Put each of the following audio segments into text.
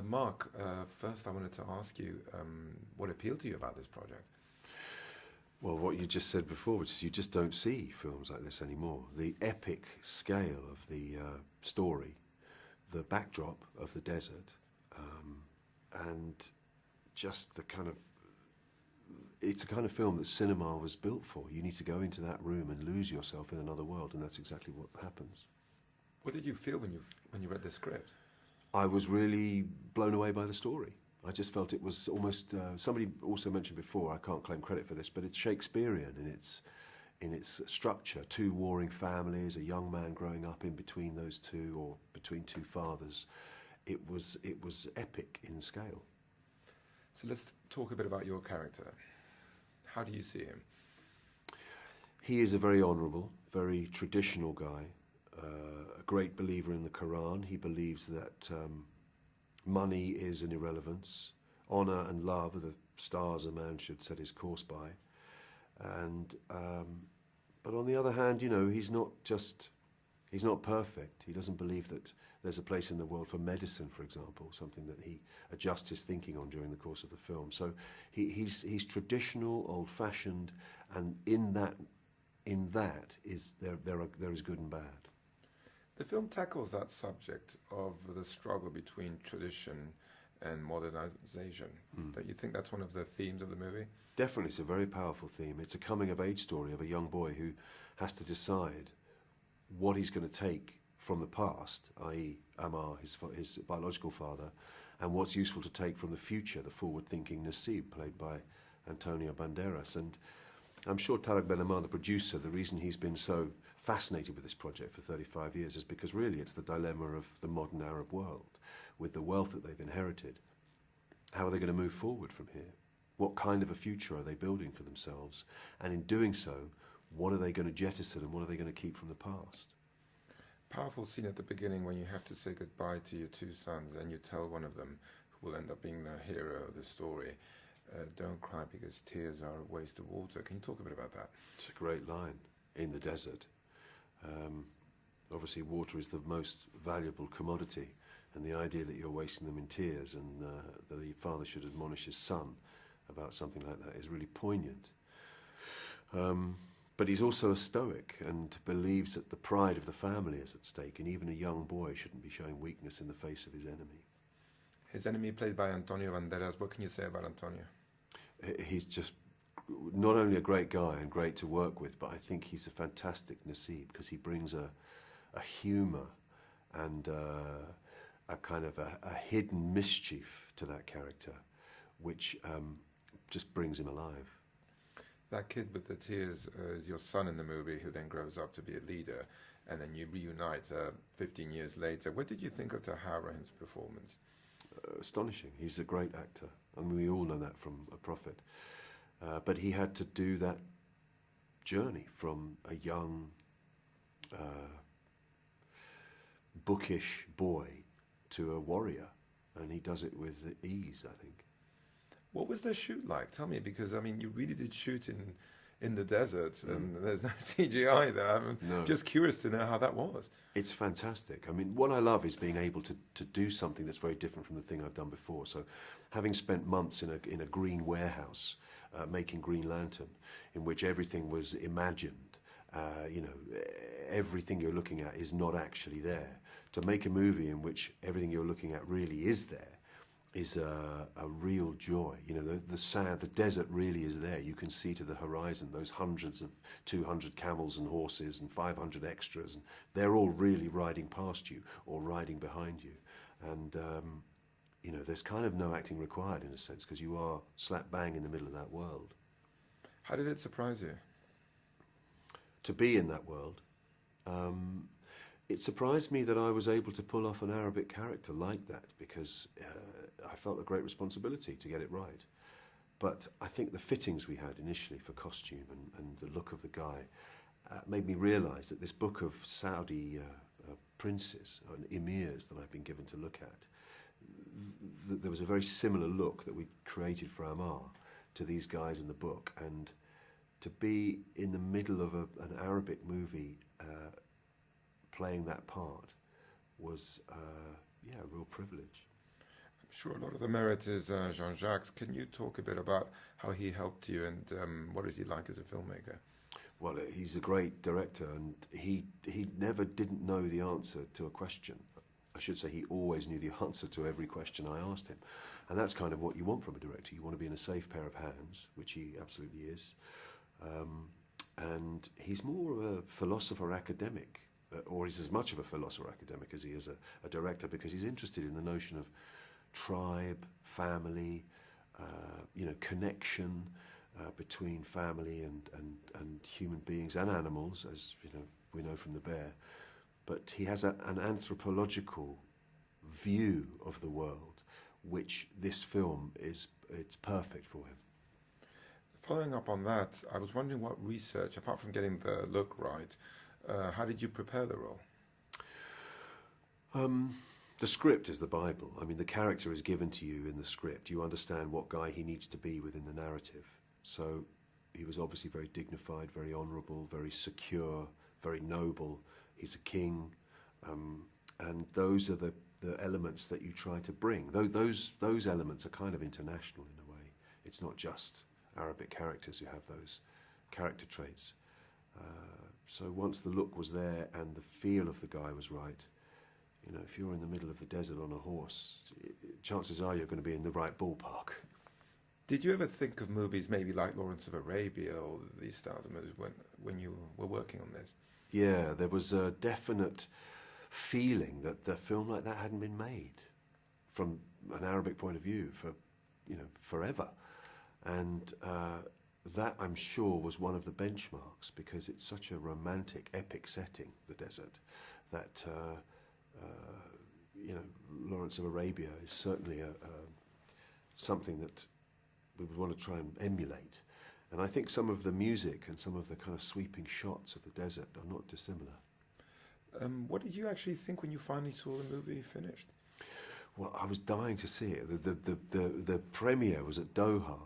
Mark, first I wanted to ask you what appealed to you about this project? Well, what you just said before, which is you just don't see films like this anymore. The epic scale of the story, the backdrop of the desert, and just the kind of... It's a kind of film that cinema was built for. You need to go into that room and lose yourself in another world, and that's exactly what happens. What did you feel when you read the script? I was really blown away by the story. I just felt it was almost... somebody also mentioned before, I can't claim credit for this, but it's Shakespearean in its structure. Two warring families, a young man growing up in between those two, or between two fathers. It was epic in scale. So let's talk a bit about your character. How do you see him? He is a very honourable, very traditional guy, a great believer in the Quran. He believes that money is an irrelevance. Honour and love are the stars a man should set his course by. And but on the other hand, you know, he's not perfect. He doesn't believe that there's a place in the world for medicine, for example, something that he adjusts his thinking on during the course of the film. So he's traditional, old-fashioned, and in that is there is good and bad. The film tackles that subject of the struggle between tradition and modernization. Don't you think that's one of the themes of the movie? Definitely, it's a very powerful theme. It's a coming-of-age story of a young boy who has to decide what he's going to take from the past, i.e. Amar, his biological father, and what's useful to take from the future, the forward-thinking Nasib, played by Antonio Banderas. And I'm sure Tarek Ben Ammar, the producer, the reason he's been so fascinated with this project for 35 years is because really it's the dilemma of the modern Arab world. With the wealth that they've inherited, how are they going to move forward from here? What kind of a future are they building for themselves? And in doing so, what are they going to jettison and what are they going to keep from the past? Powerful scene at the beginning when you have to say goodbye to your two sons and you tell one of them, who will end up being the hero of the story, don't cry because tears are a waste of water. Can you talk a bit about that? It's a great line. In the desert. Obviously water is the most valuable commodity, and the idea that you're wasting them in tears and that a father should admonish his son about something like that is really poignant. But he's also a stoic and believes that the pride of the family is at stake, and even a young boy shouldn't be showing weakness in the face of his enemy. His enemy played by Antonio Banderas. What can you say about Antonio? He's just not only a great guy and great to work with, but I think he's a fantastic Nasib because he brings a humour and a kind of a hidden mischief to that character, which just brings him alive. That kid with the tears is your son in the movie, who then grows up to be a leader, and then you reunite 15 years later. What did you think of Tahara's performance? Astonishing. He's a great actor, and we all know that from A Prophet. But he had to do that journey from a young, bookish boy to a warrior, and he does it with ease, I think. What was the shoot like? Tell me, because I mean, you really did shoot in the desert, and there's no CGI there. I'm just curious to know how that was. It's fantastic. I mean, what I love is being able to do something that's very different from the thing I've done before. So, having spent months in a green warehouse making Green Lantern, in which everything was imagined, you know, everything you're looking at is not actually there. To make a movie in which everything you're looking at really is there is a real joy. You know, the sand, the desert really is there. You can see to the horizon those hundreds of 200 camels and horses and 500 extras, and they're all really riding past you or riding behind you. And you know, there's kind of no acting required in a sense, because you are slap bang in the middle of that world. How did it surprise you? To be in that world. It surprised me that I was able to pull off an Arabic character like that, because I felt a great responsibility to get it right. But I think the fittings we had initially for costume and the look of the guy made me realise that this book of Saudi princes and emirs that I've been given to look at, there was a very similar look that we created for Ammar to these guys in the book. And to be in the middle of an Arabic movie playing that part was, yeah, a real privilege. Sure, a lot of the merit is Jean-Jacques. Can you talk a bit about how he helped you and what is he like as a filmmaker? Well, he's a great director, and he never didn't know the answer to a question. I should say he always knew the answer to every question I asked him. And that's kind of what you want from a director. You want to be in a safe pair of hands, which he absolutely is. And he's more of a philosopher academic, or he's as much of a philosopher academic as he is a director, because he's interested in the notion of tribe, family, connection between family and human beings and animals, as we know from the bear. But he has an anthropological view of the world, which this film it's perfect for him. Following up on that, I was wondering what research, apart from getting the look right, how did you prepare the role? The script is the Bible. I mean, the character is given to you in the script. You understand what guy he needs to be within the narrative. So he was obviously very dignified, very honourable, very secure, very noble. He's a king. And those are the elements that you try to bring. Those elements are kind of international in a way. It's not just Arabic characters who have those character traits. So once the look was there and the feel of the guy was right, if you're in the middle of the desert on a horse, chances are you're going to be in the right ballpark. Did you ever think of movies maybe like Lawrence of Arabia or these styles of movies when you were working on this? Yeah, there was a definite feeling that the film like that hadn't been made from an Arabic point of view for forever. And that, I'm sure, was one of the benchmarks, because it's such a romantic, epic setting, the desert, that Lawrence of Arabia is certainly something that we would want to try and emulate. And I think some of the music and some of the kind of sweeping shots of the desert are not dissimilar. What did you actually think when you finally saw the movie finished? Well, I was dying to see it. The premiere was at Doha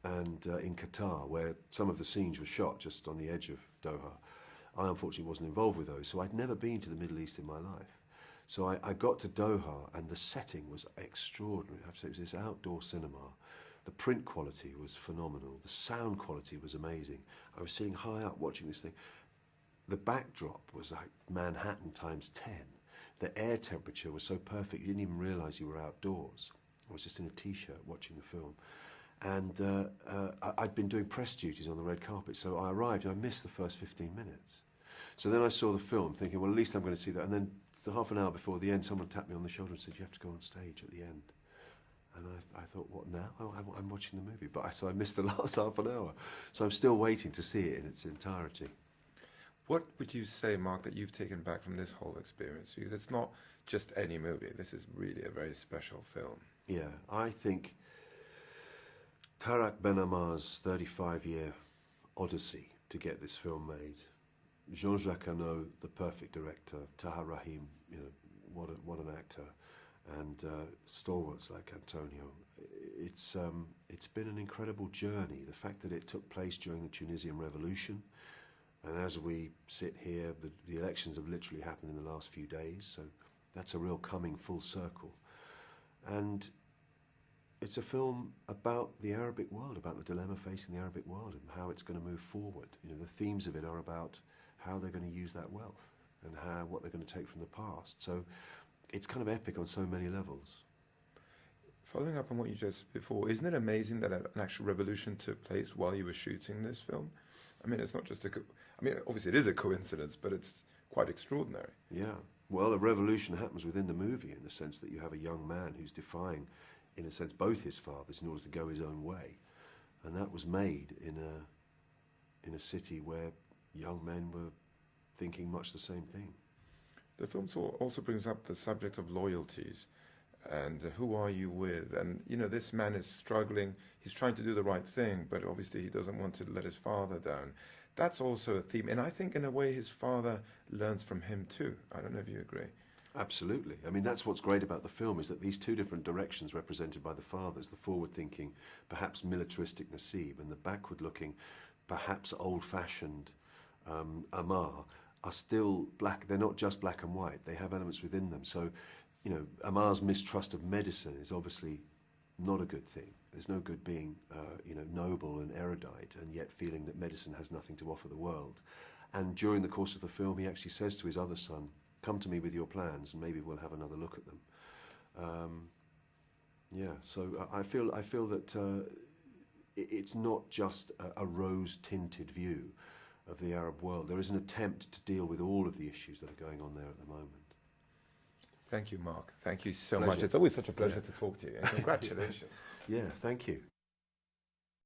and in Qatar, where some of the scenes were shot just on the edge of Doha. I unfortunately wasn't involved with those, so I'd never been to the Middle East in my life. So I got to Doha, and the setting was extraordinary. I have to say, it was this outdoor cinema. The print quality was phenomenal. The sound quality was amazing. I was sitting high up watching this thing. The backdrop was like Manhattan times 10. The air temperature was so perfect, you didn't even realise you were outdoors. I was just in a T-shirt watching the film. And I'd been doing press duties on the red carpet, so I arrived and I missed the first 15 minutes. So then I saw the film thinking, well, at least I'm going to see that. And then half an hour before the end, someone tapped me on the shoulder and said, you have to go on stage at the end. And I thought, what now? Oh, I'm watching the movie. So I missed the last half an hour. So I'm still waiting to see it in its entirety. What would you say, Mark, that you've taken back from this whole experience? Because it's not just any movie. This is really a very special film. Yeah, I think Tarak Ben Ammar's 35-year odyssey to get this film made. Jean-Jacques Hano, the perfect director. Tahar Rahim, what an actor. And stalwarts like Antonio. It's been an incredible journey. The fact that it took place during the Tunisian Revolution, and as we sit here, the elections have literally happened in the last few days, so that's a real coming full circle. And it's a film about the Arabic world, about the dilemma facing the Arabic world and how it's going to move forward. The themes of it are about how they're going to use that wealth and what they're going to take from the past. So it's kind of epic on so many levels. Following up on what you just said before, isn't it amazing that an actual revolution took place while you were shooting this film? I mean, it's not just obviously it is a coincidence, but it's quite extraordinary. Yeah. Well, a revolution happens within the movie in the sense that you have a young man who's defying, in a sense, both his fathers in order to go his own way. And that was made in a city where young men were thinking much the same thing. The film also brings up the subject of loyalties and who are you with? And, this man is struggling. He's trying to do the right thing, but obviously he doesn't want to let his father down. That's also a theme. And I think, in a way, his father learns from him too. I don't know if you agree. Absolutely. I mean, that's what's great about the film, is that these two different directions represented by the fathers, the forward-thinking, perhaps militaristic Nasib, and the backward-looking, perhaps old-fashioned Ammar, are still black. They're not just black and white. They have elements within them. So, Amar's mistrust of medicine is obviously not a good thing. There's no good being, noble and erudite and yet feeling that medicine has nothing to offer the world. And during the course of the film, he actually says to his other son, "Come to me with your plans, and maybe we'll have another look at them." So I feel that it's not just a rose-tinted view of the Arab world. There is an attempt to deal with all of the issues that are going on there at the moment. Thank you, Mark. Thank you so Pleasure. much. It's always such a pleasure to talk to you, and congratulations. Yeah, thank you.